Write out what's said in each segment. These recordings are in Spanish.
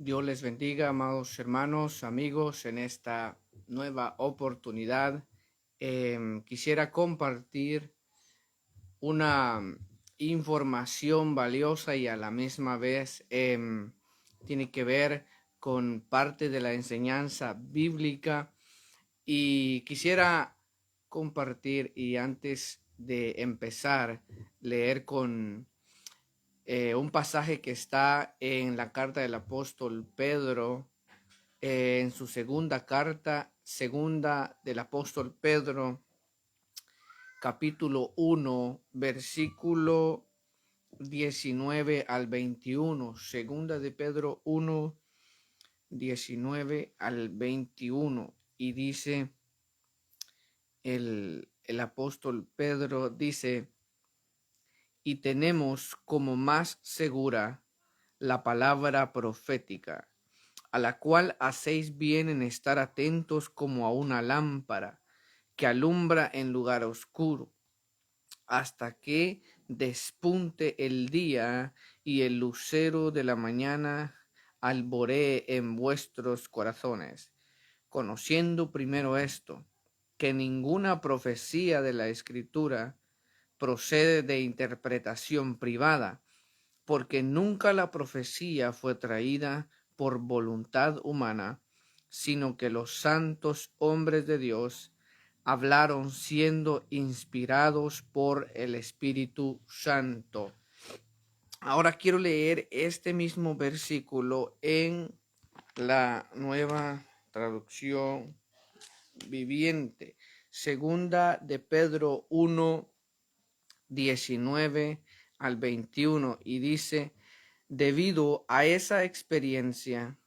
Dios les bendiga, amados hermanos, amigos, en esta nueva oportunidad. Quisiera compartir una información valiosa y a la misma vez tiene que ver con parte de la enseñanza bíblica y quisiera compartir y antes de empezar leer con un pasaje que está en la carta del apóstol Pedro, en su segunda carta, segunda del apóstol Pedro, capítulo 1, versículo 19 al 21. Segunda de Pedro 1, 19 al 21. Y dice, el apóstol Pedro dice, y tenemos como más segura la palabra profética, a la cual hacéis bien en estar atentos como a una lámpara que alumbra en lugar oscuro, hasta que despunte el día y el lucero de la mañana alboree en vuestros corazones, conociendo primero esto, que ninguna profecía de la Escritura procede de interpretación privada, porque nunca la profecía fue traída por voluntad humana, sino que los santos hombres de Dios hablaron siendo inspirados por el Espíritu Santo. Ahora quiero leer este mismo versículo en la Nueva Traducción Viviente. Segunda de Pedro 1, 19 al 21, y dice: debido a esa experiencia,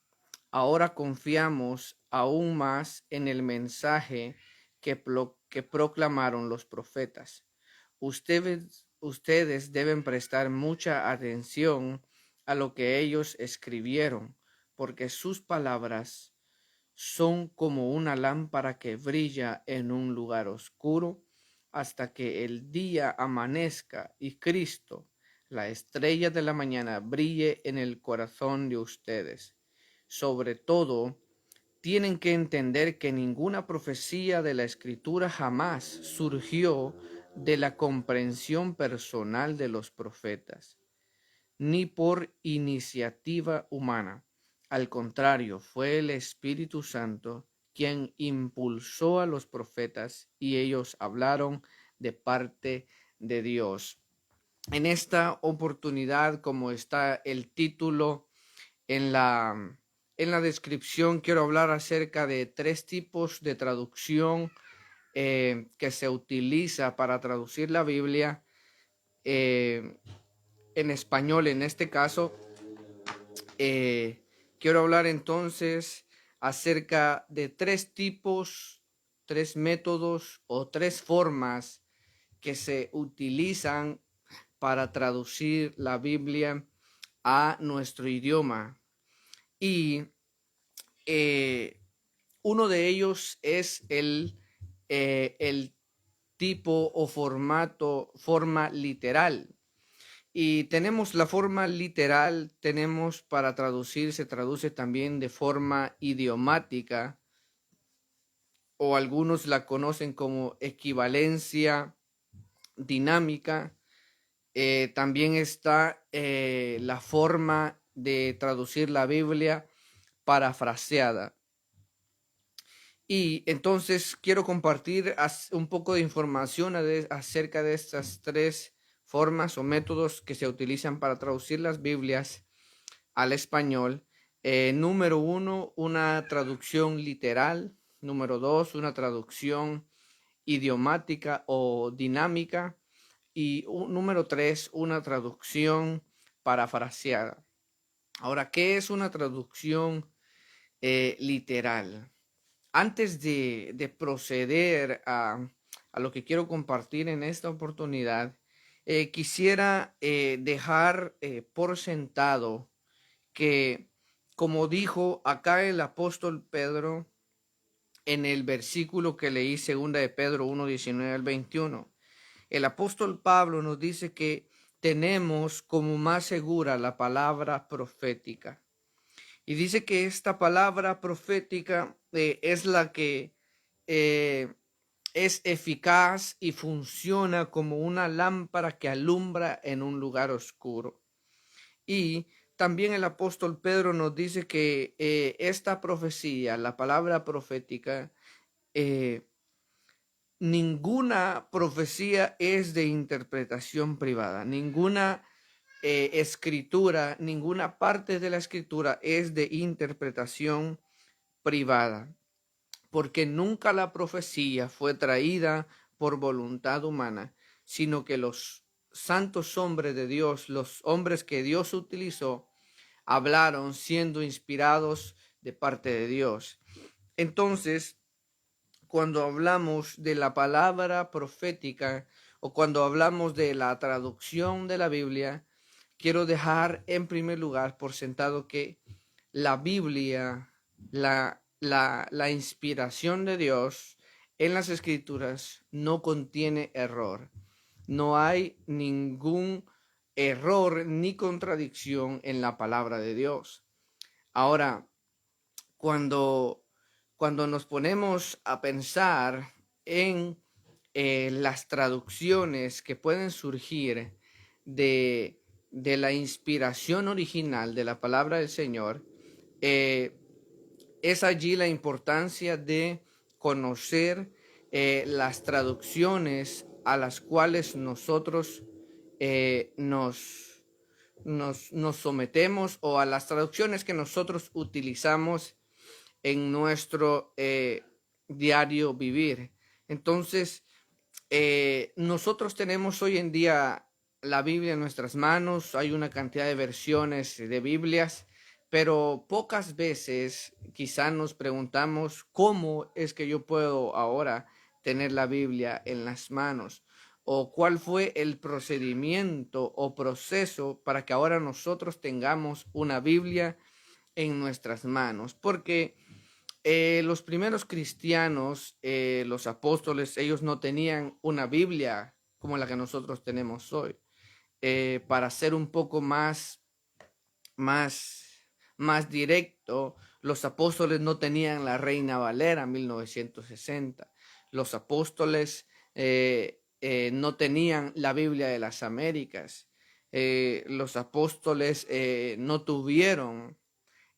ahora confiamos aún más en el mensaje que proclamaron los profetas. Ustedes deben prestar mucha atención a lo que ellos escribieron, porque sus palabras son como una lámpara que brilla en un lugar oscuro hasta que el día amanezca y Cristo, la estrella de la mañana, brille en el corazón de ustedes. Sobre todo, tienen que entender que ninguna profecía de la Escritura jamás surgió de la comprensión personal de los profetas, ni por iniciativa humana. Al contrario, fue el Espíritu Santo quien impulsó a los profetas y ellos hablaron de parte de Dios. En esta oportunidad, como está el título en la descripción, quiero hablar acerca de tres tipos de traducción que se utiliza para traducir la Biblia en español. En este caso, quiero hablar entonces acerca de tres tipos, tres métodos o tres formas que se utilizan para traducir la Biblia a nuestro idioma. Y uno de ellos es el tipo o forma literal. Y tenemos la forma literal, tenemos para traducir, se traduce también de forma idiomática, o algunos la conocen como equivalencia dinámica. También está la forma de traducir la Biblia parafraseada. Y entonces quiero compartir un poco de información acerca de estas tres formas o métodos que se utilizan para traducir las Biblias al español. Número 1, una traducción literal. Número 2, una traducción idiomática o dinámica. Y número 3, una traducción parafraseada. Ahora, ¿qué es una traducción literal? Antes de proceder a lo que quiero compartir en esta oportunidad, quisiera dejar por sentado que, como dijo acá el apóstol Pedro en el versículo que leí, segunda de Pedro 1, 19 al 21, el apóstol Pablo nos dice que tenemos como más segura la palabra profética. Y dice que esta palabra profética es la que es eficaz y funciona como una lámpara que alumbra en un lugar oscuro. Y también el apóstol Pedro nos dice que esta profecía, la palabra profética, ninguna profecía es de interpretación privada, ninguna escritura, ninguna parte de la escritura es de interpretación privada, porque nunca la profecía fue traída por voluntad humana, sino que los santos hombres de Dios, los hombres que Dios utilizó, hablaron siendo inspirados de parte de Dios. Entonces, cuando hablamos de la palabra profética o cuando hablamos de la traducción de la Biblia, quiero dejar en primer lugar por sentado que la Biblia, la inspiración de Dios en las escrituras no contiene error. No hay ningún error ni contradicción en la palabra de Dios. Ahora, cuando, cuando nos ponemos a pensar en las traducciones que pueden surgir de la inspiración original de la palabra del Señor, es allí la importancia de conocer las traducciones a las cuales nosotros nos sometemos, o a las traducciones que nosotros utilizamos en nuestro diario vivir. Entonces, nosotros tenemos hoy en día la Biblia en nuestras manos, hay una cantidad de versiones de Biblias, pero pocas veces quizá nos preguntamos cómo es que yo puedo ahora tener la Biblia en las manos, o cuál fue el procedimiento o proceso para que ahora nosotros tengamos una Biblia en nuestras manos, porque los primeros cristianos, los apóstoles, ellos no tenían una Biblia como la que nosotros tenemos hoy. Para ser un poco más directo, los apóstoles no tenían la Reina Valera 1960. Los apóstoles no tenían la Biblia de las Américas. Los apóstoles no tuvieron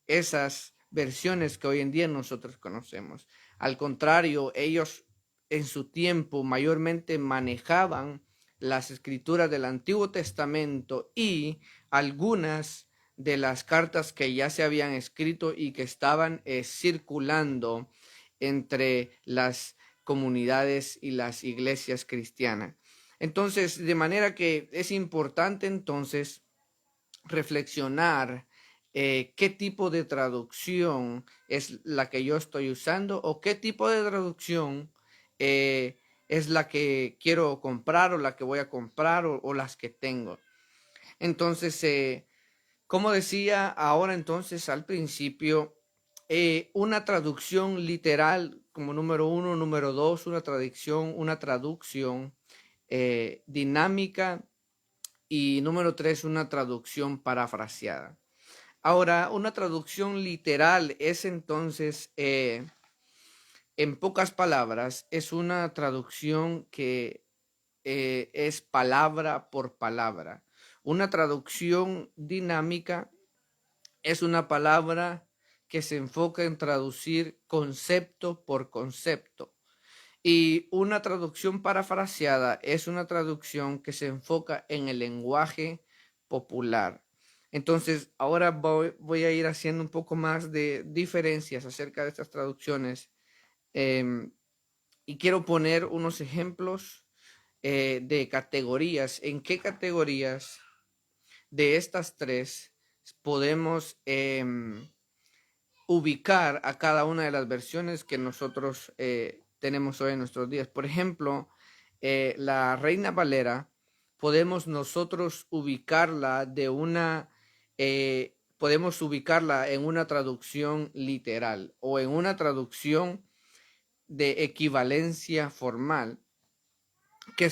esas versiones que hoy en día nosotros conocemos. Al contrario, ellos en su tiempo mayormente manejaban las escrituras del Antiguo Testamento y algunas de las cartas que ya se habían escrito y que estaban circulando entre las comunidades y las iglesias cristianas. Entonces, de manera que es importante entonces reflexionar qué tipo de traducción es la que yo estoy usando, o qué tipo de traducción es la que quiero comprar, o la que voy a comprar, o las que tengo. Entonces, como decía ahora entonces al principio, una traducción literal como número uno, número dos, una traducción dinámica, y número tres, una traducción parafraseada. Ahora, una traducción literal es entonces, en pocas palabras, es una traducción que es palabra por palabra. Una traducción dinámica es una palabra que se enfoca en traducir concepto por concepto. Y una traducción parafraseada es una traducción que se enfoca en el lenguaje popular. Entonces, ahora voy a ir haciendo un poco más de diferencias acerca de estas traducciones, y quiero poner unos ejemplos de categorías. ¿En qué categorías de estas tres podemos ubicar a cada una de las versiones que nosotros tenemos hoy en nuestros días? Por ejemplo, la Reina Valera, podemos nosotros ubicarla podemos ubicarla en una traducción literal o en una traducción de equivalencia formal, que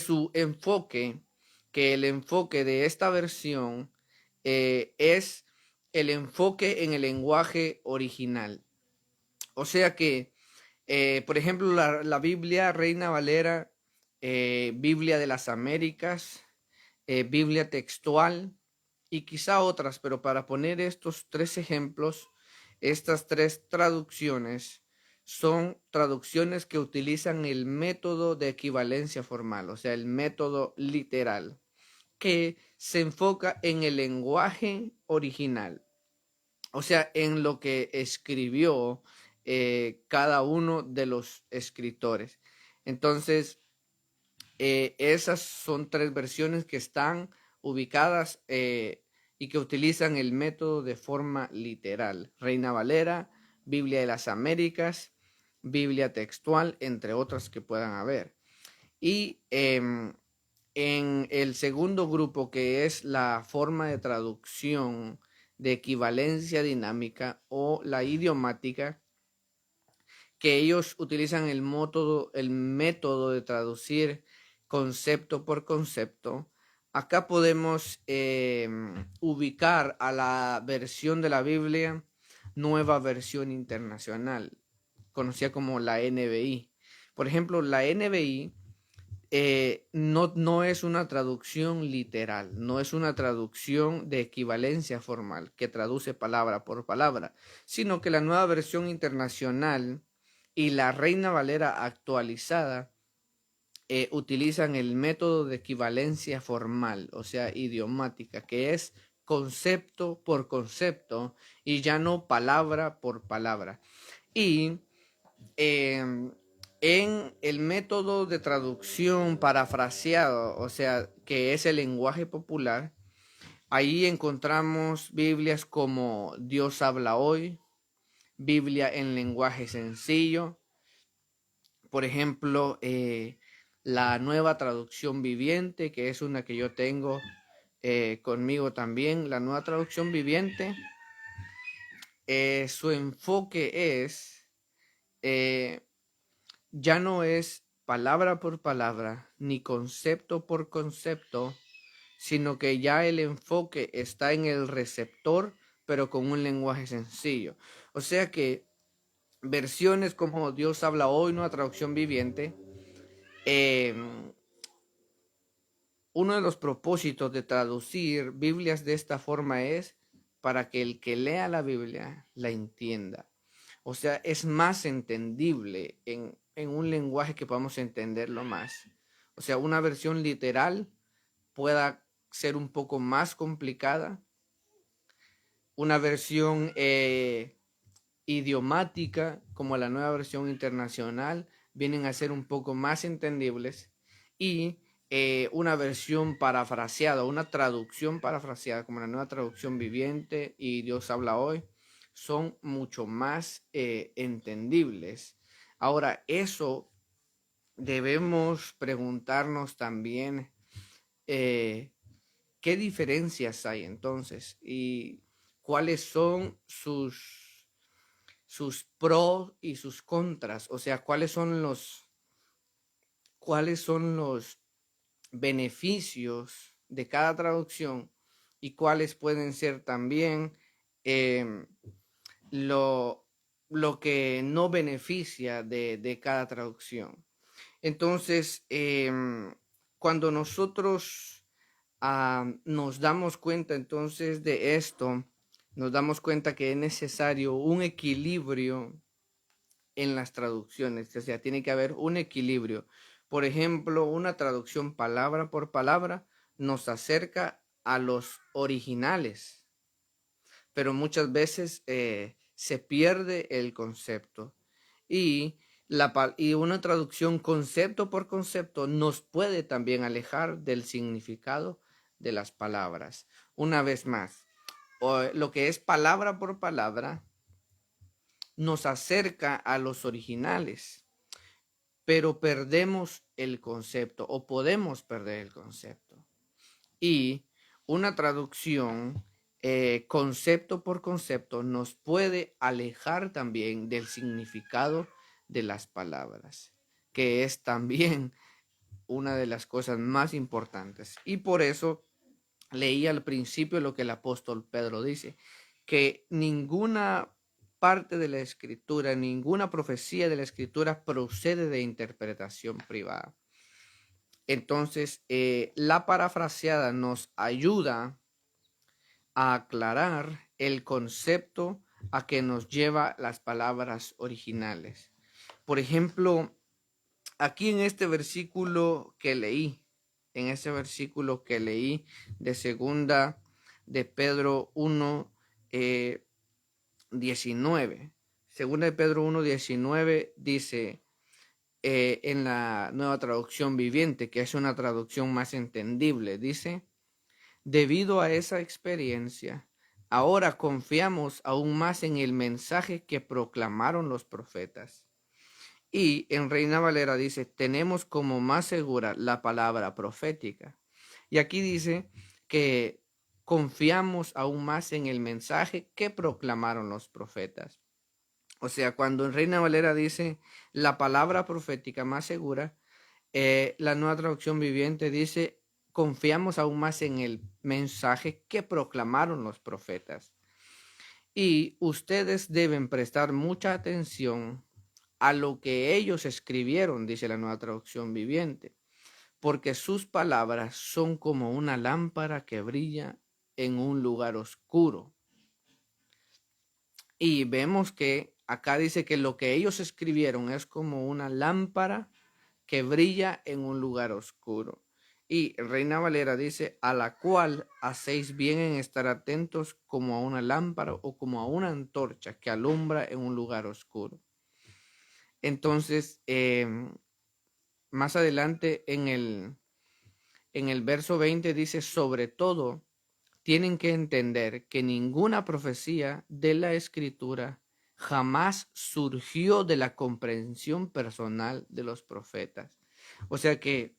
el enfoque de esta versión es el enfoque en el lenguaje original. O sea que, por ejemplo, la Biblia Reina Valera, Biblia de las Américas, Biblia textual y quizá otras, pero para poner estos tres ejemplos, estas tres traducciones son traducciones que utilizan el método de equivalencia formal, o sea, el método literal, que se enfoca en el lenguaje original, o sea, en lo que escribió cada uno de los escritores. Entonces, esas son tres versiones que están ubicadas y que utilizan el método de forma literal. Reina Valera, Biblia de las Américas, Biblia textual, entre otras que puedan haber. Y en el segundo grupo, que es la forma de traducción de equivalencia dinámica o la idiomática, que ellos utilizan el método de traducir concepto por concepto. Acá podemos ubicar a la versión de la Biblia, Nueva Versión Internacional, conocida como la NBI. Por ejemplo, la NBI no es una traducción literal, no es una traducción de equivalencia formal que traduce palabra por palabra, sino que la Nueva Versión Internacional y la Reina Valera actualizada utilizan el método de equivalencia formal, o sea, idiomática, que es concepto por concepto y ya no palabra por palabra. Y en el método de traducción parafraseado, o sea, que es el lenguaje popular, ahí encontramos Biblias como Dios habla hoy, Biblia en lenguaje sencillo, por ejemplo, la nueva traducción viviente, que es una que yo tengo conmigo también, la nueva traducción viviente, su enfoque es, ya no es palabra por palabra, ni concepto por concepto, sino que ya el enfoque está en el receptor, pero con un lenguaje sencillo. O sea que versiones como Dios habla hoy, nueva traducción viviente, uno de los propósitos de traducir Biblias de esta forma es para que el que lea la Biblia la entienda. O sea, es más entendible en un lenguaje que podamos entenderlo más. O sea, una versión literal pueda ser un poco más complicada. Una versión idiomática, como la nueva versión internacional, vienen a ser un poco más entendibles. Y una versión parafraseada, una traducción parafraseada, como la nueva traducción viviente y Dios habla hoy, son mucho más entendibles. Ahora, eso debemos preguntarnos también, ¿qué diferencias hay entonces? ¿Y cuáles son sus pros y sus contras? O sea, cuáles son los beneficios de cada traducción y cuáles pueden ser también eh, lo, lo que no beneficia de cada traducción. Entonces, cuando nosotros nos damos cuenta entonces de esto, nos damos cuenta que es necesario un equilibrio en las traducciones, o sea, tiene que haber un equilibrio. Por ejemplo, una traducción palabra por palabra nos acerca a los originales, pero muchas veces se pierde el concepto. Y, y una traducción concepto por concepto nos puede también alejar del significado de las palabras. Una vez más, lo que es palabra por palabra nos acerca a los originales, pero perdemos el concepto o podemos perder el concepto. Y una traducción concepto por concepto nos puede alejar también del significado de las palabras, que es también una de las cosas más importantes. Y por eso leí al principio lo que el apóstol Pedro dice, que ninguna parte de la Escritura, ninguna profecía de la Escritura procede de interpretación privada. Entonces, la parafraseada nos ayuda a aclarar el concepto a que nos lleva las palabras originales. Por ejemplo, aquí en este versículo que leí, de segunda de Pedro 1, 19. Segunda de Pedro 1, 19 dice en la Nueva Traducción Viviente, que es una traducción más entendible, dice: debido a esa experiencia, ahora confiamos aún más en el mensaje que proclamaron los profetas. Y en Reina Valera dice: tenemos como más segura la palabra profética. Y aquí dice que confiamos aún más en el mensaje que proclamaron los profetas. O sea, cuando en Reina Valera dice la palabra profética más segura, la Nueva Traducción Viviente dice: confiamos aún más en el mensaje que proclamaron los profetas. Y ustedes deben prestar mucha atención a lo que ellos escribieron, dice la Nueva Traducción Viviente, porque sus palabras son como una lámpara que brilla en un lugar oscuro. Y vemos que acá dice que lo que ellos escribieron es como una lámpara que brilla en un lugar oscuro. Y Reina Valera dice: a la cual hacéis bien en estar atentos como a una lámpara o como a una antorcha que alumbra en un lugar oscuro. Entonces, más adelante en el verso 20 dice: sobre todo, tienen que entender que ninguna profecía de la Escritura jamás surgió de la comprensión personal de los profetas. O sea que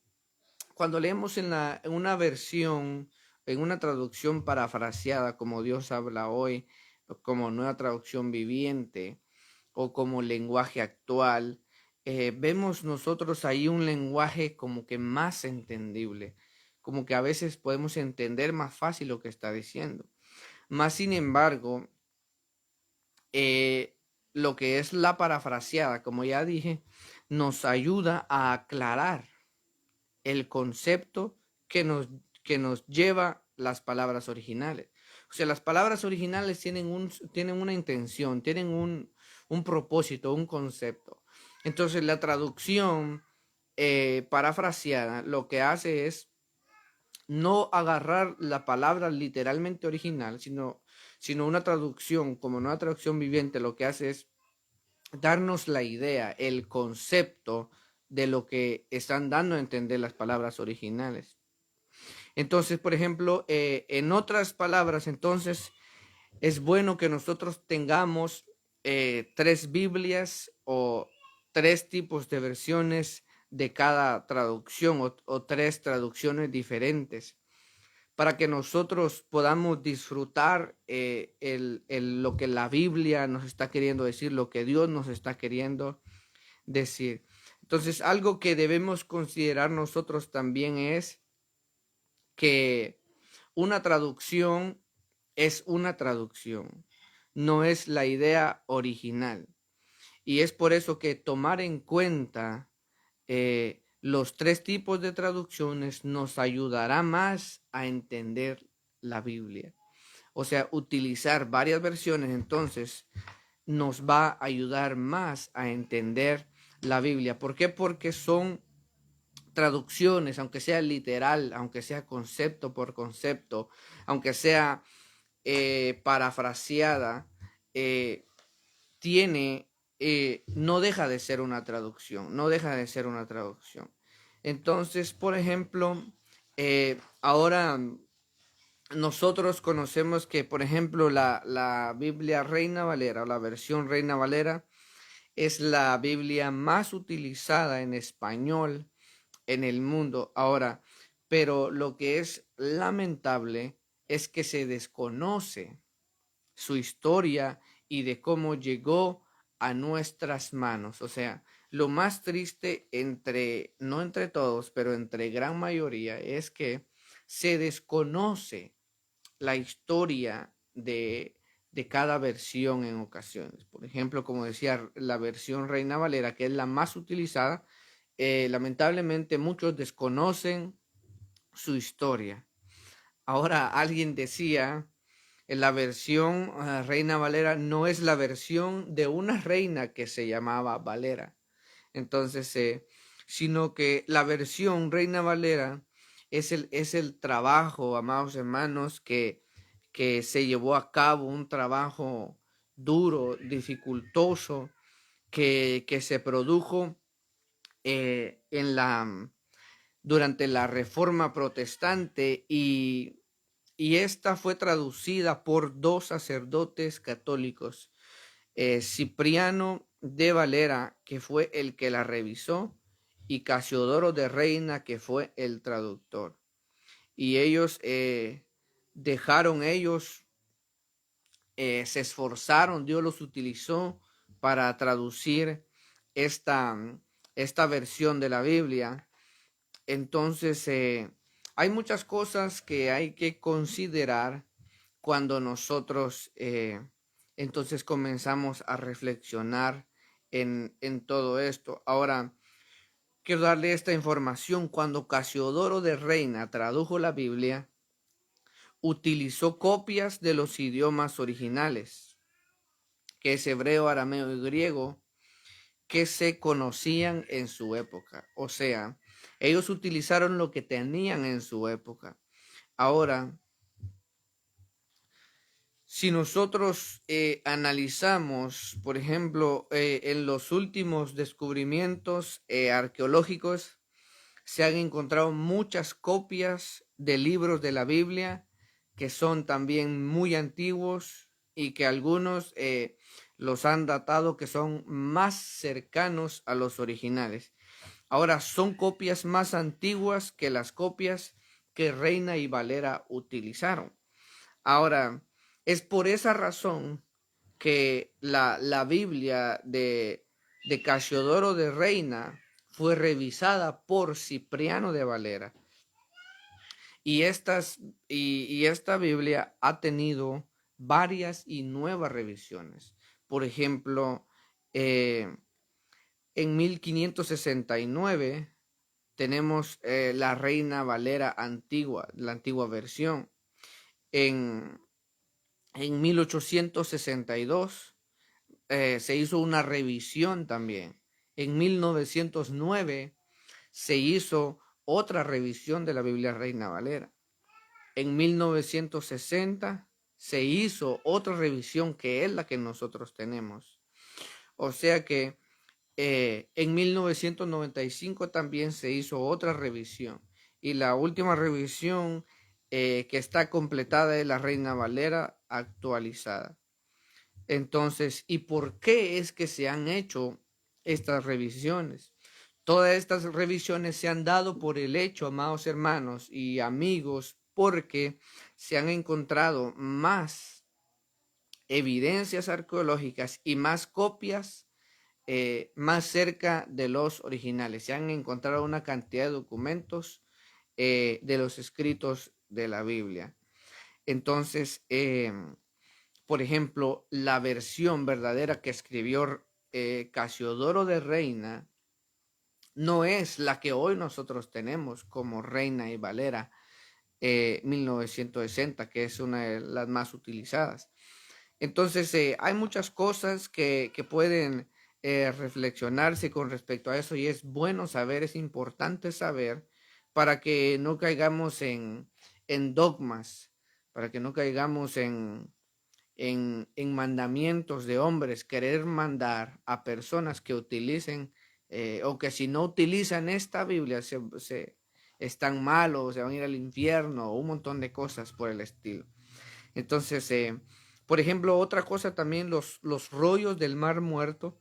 cuando leemos en una versión, en una traducción parafraseada, como Dios habla hoy, como Nueva Traducción Viviente o como lenguaje actual, vemos nosotros ahí un lenguaje como que más entendible, como que a veces podemos entender más fácil lo que está diciendo. Más sin embargo, lo que es la parafraseada, como ya dije, nos ayuda a aclarar el concepto que nos lleva las palabras originales. O sea, las palabras originales tienen una intención, tienen un propósito, un concepto. Entonces, la traducción parafraseada lo que hace es no agarrar la palabra literalmente original, sino una traducción, como una traducción viviente, lo que hace es darnos la idea, el concepto de lo que están dando a entender las palabras originales. Entonces, por ejemplo, en otras palabras, entonces, es bueno que nosotros tengamos 3 Biblias o 3 tipos de versiones de cada traducción o 3 traducciones diferentes para que nosotros podamos disfrutar lo que la Biblia nos está queriendo decir, lo que Dios nos está queriendo decir. Entonces, algo que debemos considerar nosotros también es que una traducción es una traducción, no es la idea original. Y es por eso que tomar en cuenta los 3 tipos de traducciones nos ayudará más a entender la Biblia. O sea, utilizar varias versiones entonces nos va a ayudar más a entender la Biblia. ¿Por qué? Porque son traducciones, aunque sea literal, aunque sea concepto por concepto, aunque sea parafraseada, no deja de ser una traducción, no deja de ser una traducción. Entonces, por ejemplo, ahora nosotros conocemos que, por ejemplo, la Biblia Reina Valera o la versión Reina Valera es la Biblia más utilizada en español en el mundo ahora, pero lo que es lamentable es que se desconoce su historia y de cómo llegó a nuestras manos. O sea, lo más triste no entre todos, pero entre gran mayoría, es que se desconoce la historia de cada versión en ocasiones. Por ejemplo, como decía, la versión Reina Valera, que es la más utilizada, lamentablemente muchos desconocen su historia. Ahora alguien decía, en la versión Reina Valera no es la versión de una reina que se llamaba Valera. Entonces, sino que la versión Reina Valera es el trabajo, amados hermanos, que se llevó a cabo, un trabajo duro, dificultoso, que se produjo en durante la Reforma Protestante y esta fue traducida por dos sacerdotes católicos, Cipriano de Valera, que fue el que la revisó, y Casiodoro de Reina, que fue el traductor. Y ellos dejaron, se esforzaron, Dios los utilizó para traducir esta, esta versión de la Biblia. Entonces, hay muchas cosas que hay que considerar cuando nosotros entonces comenzamos a reflexionar en todo esto. Ahora, quiero darle esta información. Cuando Casiodoro de Reina tradujo la Biblia, utilizó copias de los idiomas originales, que es hebreo, arameo y griego, que se conocían en su época. O sea, ellos utilizaron lo que tenían en su época. Ahora, si nosotros analizamos, por ejemplo, en los últimos descubrimientos arqueológicos, se han encontrado muchas copias de libros de la Biblia que son también muy antiguos y que algunos los han datado que son más cercanos a los originales. Ahora, son copias más antiguas que las copias que Reina y Valera utilizaron. Ahora, es por esa razón que la Biblia de Casiodoro de Reina fue revisada por Cipriano de Valera. Y, esta Biblia ha tenido varias y nuevas revisiones. Por ejemplo, en 1569 tenemos la Reina Valera antigua, la antigua versión. En 1862 se hizo una revisión también. En 1909 se hizo otra revisión de la Biblia Reina Valera. En 1960 se hizo otra revisión que es la que nosotros tenemos. O sea que en 1995 también se hizo otra revisión. Y la última revisión que está completada es la Reina Valera actualizada. Entonces, ¿y por qué es que se han hecho estas revisiones? Todas estas revisiones se han dado por el hecho, amados hermanos y amigos, porque se han encontrado más evidencias arqueológicas y más copias más cerca de los originales. Se han encontrado una cantidad de documentos de los escritos de la Biblia. Entonces, por ejemplo, la versión verdadera que escribió Casiodoro de Reina no es la que hoy nosotros tenemos como Reina y Valera 1960, que es una de las más utilizadas. Entonces, hay muchas cosas que pueden reflexionarse con respecto a eso y es bueno saber, es importante saber para que no caigamos en dogmas, para que no caigamos en mandamientos de hombres, querer mandar a personas que utilicen o que si no utilizan esta Biblia están malos, se van a ir al infierno o un montón de cosas por el estilo. Entonces, por ejemplo, otra cosa también, los rollos del Mar Muerto,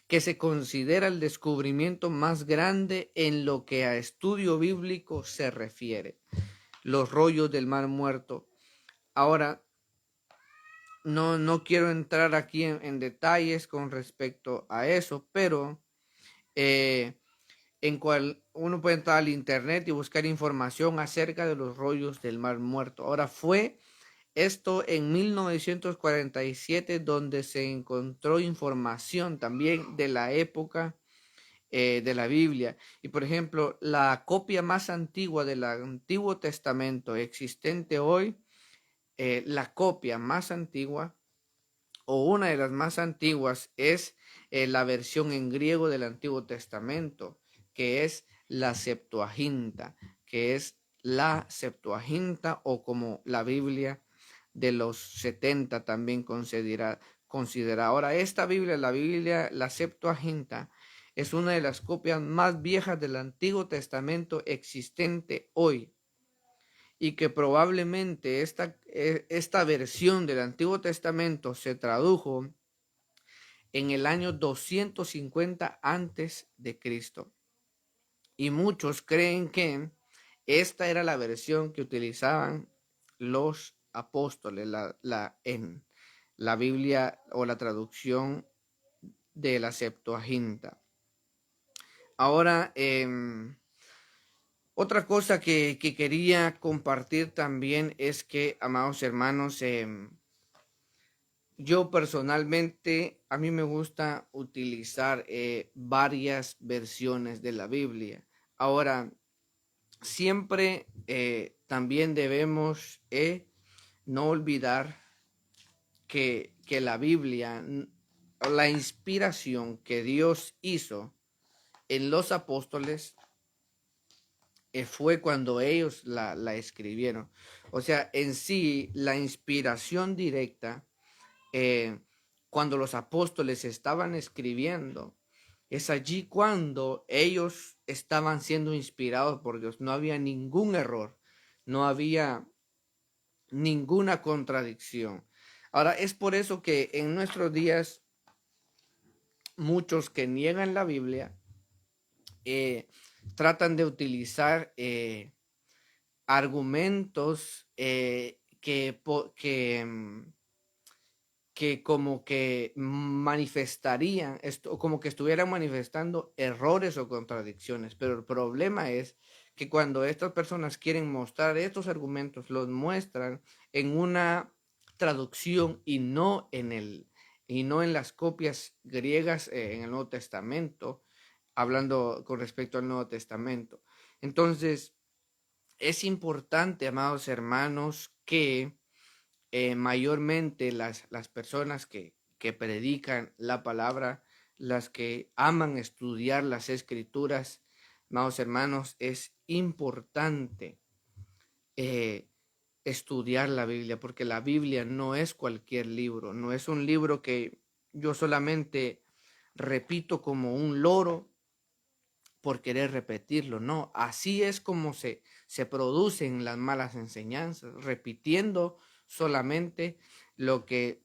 que se considera el descubrimiento más grande en lo que a estudio bíblico se refiere. Los rollos del Mar Muerto. Ahora, no quiero entrar aquí en detalles con respecto a eso, pero en cual uno puede entrar al internet y buscar información acerca de los rollos del Mar Muerto. Ahora fue Esto en 1947, donde se encontró información también de la época de la Biblia. Y por ejemplo, la copia más antigua del Antiguo Testamento existente hoy, la copia más antigua o una de las más antiguas es la versión en griego del Antiguo Testamento, que es la Septuaginta, que es la Septuaginta o como la Biblia de los 70 también considera. Ahora, esta Biblia, la Septuaginta, es una de las copias más viejas del Antiguo Testamento existente hoy y que probablemente esta versión del Antiguo Testamento se tradujo en el año 250 antes de Cristo. Y muchos creen que esta era la versión que utilizaban los apóstoles en la Biblia o la traducción de la Septuaginta. Ahora, otra cosa que quería compartir también es que, amados hermanos, yo personalmente, a mí me gusta utilizar varias versiones de la Biblia. Ahora, siempre también debemos no olvidar que la Biblia, la inspiración que Dios hizo en los apóstoles, fue cuando ellos la escribieron. O sea, en sí, la inspiración directa, cuando los apóstoles estaban escribiendo, es allí cuando ellos estaban siendo inspirados por Dios. No había ningún error, no había ninguna contradicción. Ahora, es por eso que en nuestros días muchos que niegan la Biblia tratan de utilizar argumentos que como que manifestarían, como que estuvieran manifestando errores o contradicciones. Pero el problema es que cuando estas personas quieren mostrar estos argumentos, los muestran en una traducción y no en las copias griegas en el Nuevo Testamento, hablando con respecto al Nuevo Testamento. Entonces, es importante, amados hermanos, que mayormente las personas que predican la palabra, las que aman estudiar las escrituras, amados hermanos, es importante estudiar la Biblia, porque la Biblia no es cualquier libro, no es un libro que yo solamente repito como un loro por querer repetirlo, no, así es como se producen las malas enseñanzas, repitiendo solamente lo que,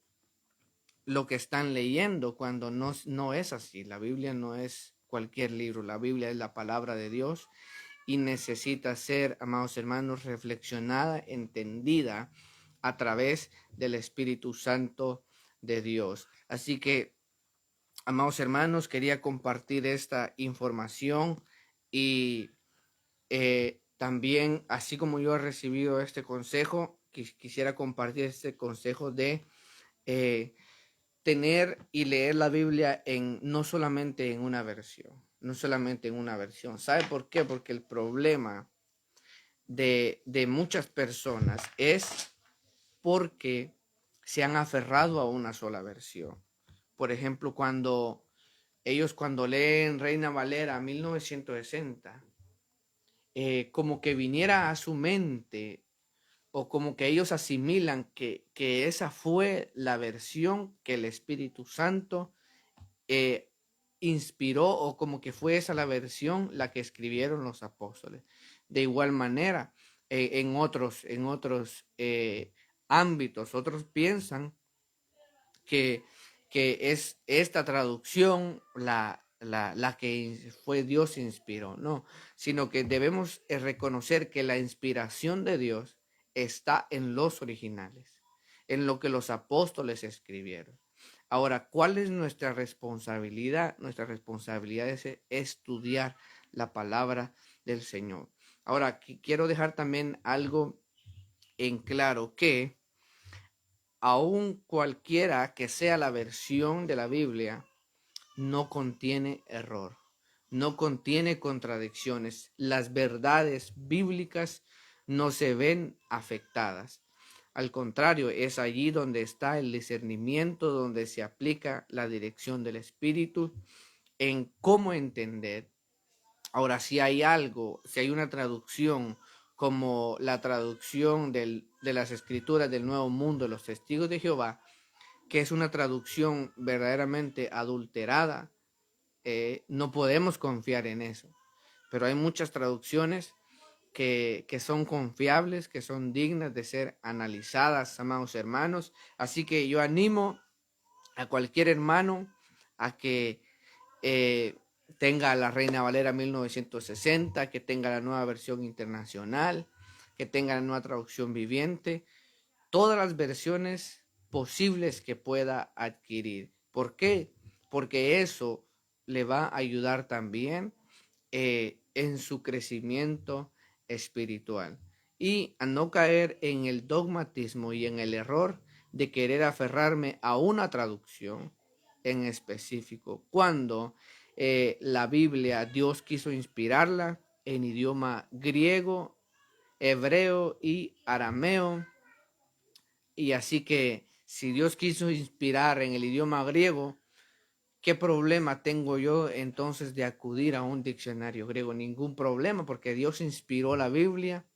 lo que están leyendo, cuando no es así. La Biblia no es cualquier libro, la Biblia es la palabra de Dios y necesita ser, amados hermanos, reflexionada, entendida a través del Espíritu Santo de Dios. Así que, amados hermanos, quería compartir esta información y también, así como yo he recibido este consejo, quisiera compartir este consejo de tener y leer la Biblia no solamente en una versión, no solamente en una versión. ¿Sabe por qué? Porque el problema de muchas personas es porque se han aferrado a una sola versión. Por ejemplo, cuando leen Reina Valera 1960, como que viniera a su mente o como que ellos asimilan que esa fue la versión que el Espíritu Santo eh, inspiró, o como que fue esa la versión la que escribieron los apóstoles. De igual manera, en otros ámbitos, otros piensan que, que es esta traducción la que fue Dios inspiró, no, sino que debemos reconocer que la inspiración de Dios está en los originales, en lo que los apóstoles escribieron. Ahora, ¿cuál es nuestra responsabilidad? Nuestra responsabilidad es estudiar la palabra del Señor. Ahora, quiero dejar también algo en claro, que aun cualquiera que sea la versión de la Biblia, no contiene error, no contiene contradicciones. Las verdades bíblicas no se ven afectadas. Al contrario, es allí donde está el discernimiento, donde se aplica la dirección del Espíritu en cómo entender. Ahora, si hay algo, si hay una traducción como la traducción de las Escrituras del Nuevo Mundo, los Testigos de Jehová, que es una traducción verdaderamente adulterada, no podemos confiar en eso. Pero hay muchas traducciones que son confiables, que son dignas de ser analizadas, amados hermanos. Así que yo animo a cualquier hermano a que tenga la Reina Valera 1960, que tenga la nueva versión internacional, que tenga la nueva traducción viviente, todas las versiones posibles que pueda adquirir. ¿Por qué? Porque eso le va a ayudar también en su crecimiento espiritual y a no caer en el dogmatismo y en el error de querer aferrarme a una traducción en específico, cuando la Biblia Dios quiso inspirarla en idioma griego, hebreo y arameo, y así que si Dios quiso inspirar en el idioma griego, ¿qué problema tengo yo entonces de acudir a un diccionario griego? Ningún problema, porque Dios inspiró la Biblia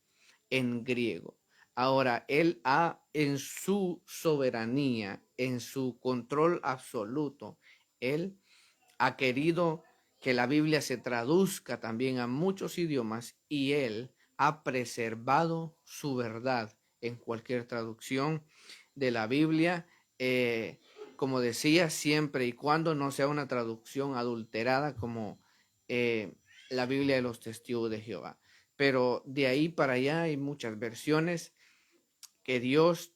en griego. Ahora, Él ha, en su soberanía, en su control absoluto, Él ha querido que la Biblia se traduzca también a muchos idiomas y Él ha preservado su verdad en cualquier traducción de la Biblia. Como decía, siempre y cuando no sea una traducción adulterada como la Biblia de los Testigos de Jehová. Pero de ahí para allá hay muchas versiones que Dios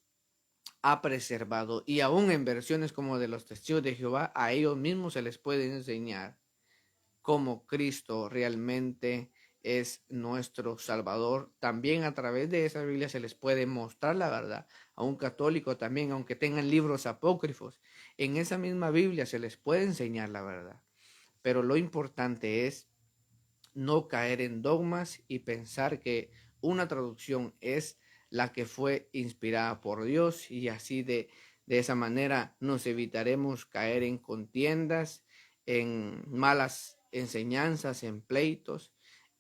ha preservado, y aún en versiones como de los Testigos de Jehová, a ellos mismos se les puede enseñar cómo Cristo realmente es nuestro Salvador. También a través de esa Biblia se les puede mostrar la verdad. A un católico también, aunque tengan libros apócrifos, en esa misma Biblia se les puede enseñar la verdad. Pero lo importante es no caer en dogmas y pensar que una traducción es la que fue inspirada por Dios, y así de esa manera nos evitaremos caer en contiendas, en malas enseñanzas, en pleitos.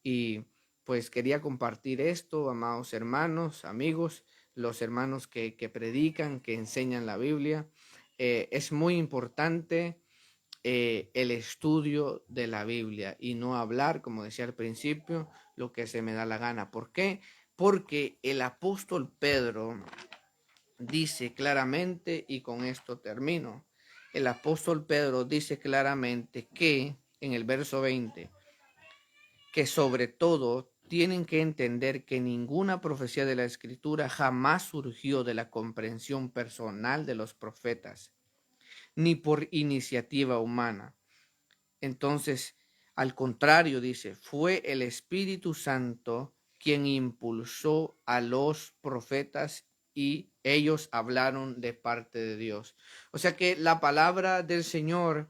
Y pues quería compartir esto, amados hermanos, amigos, los hermanos que predican, que enseñan la Biblia. Es muy importante el estudio de la Biblia y no hablar, como decía al principio, lo que se me da la gana. ¿Por qué? Porque el apóstol Pedro dice claramente, y con esto termino, el apóstol Pedro dice claramente que en el verso 20, que sobre todo tienen que entender que ninguna profecía de la Escritura jamás surgió de la comprensión personal de los profetas, ni por iniciativa humana. Entonces, al contrario, dice, fue el Espíritu Santo quien impulsó a los profetas y ellos hablaron de parte de Dios. O sea que la palabra del Señor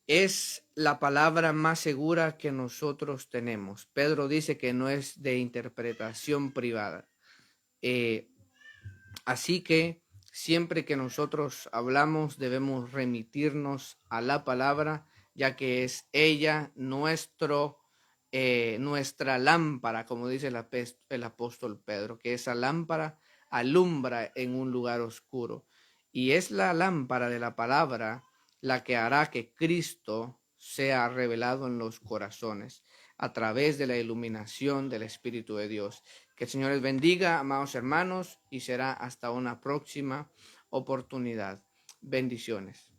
es la palabra más segura que nosotros tenemos. Pedro dice que no es de interpretación privada. Así que siempre que nosotros hablamos debemos remitirnos a la palabra, ya que es ella nuestra lámpara, como dice el apóstol Pedro, que esa lámpara alumbra en un lugar oscuro. Y es la lámpara de la palabra la que hará que Cristo sea revelado en los corazones a través de la iluminación del Espíritu de Dios. Que el Señor les bendiga, amados hermanos, y será hasta una próxima oportunidad. Bendiciones.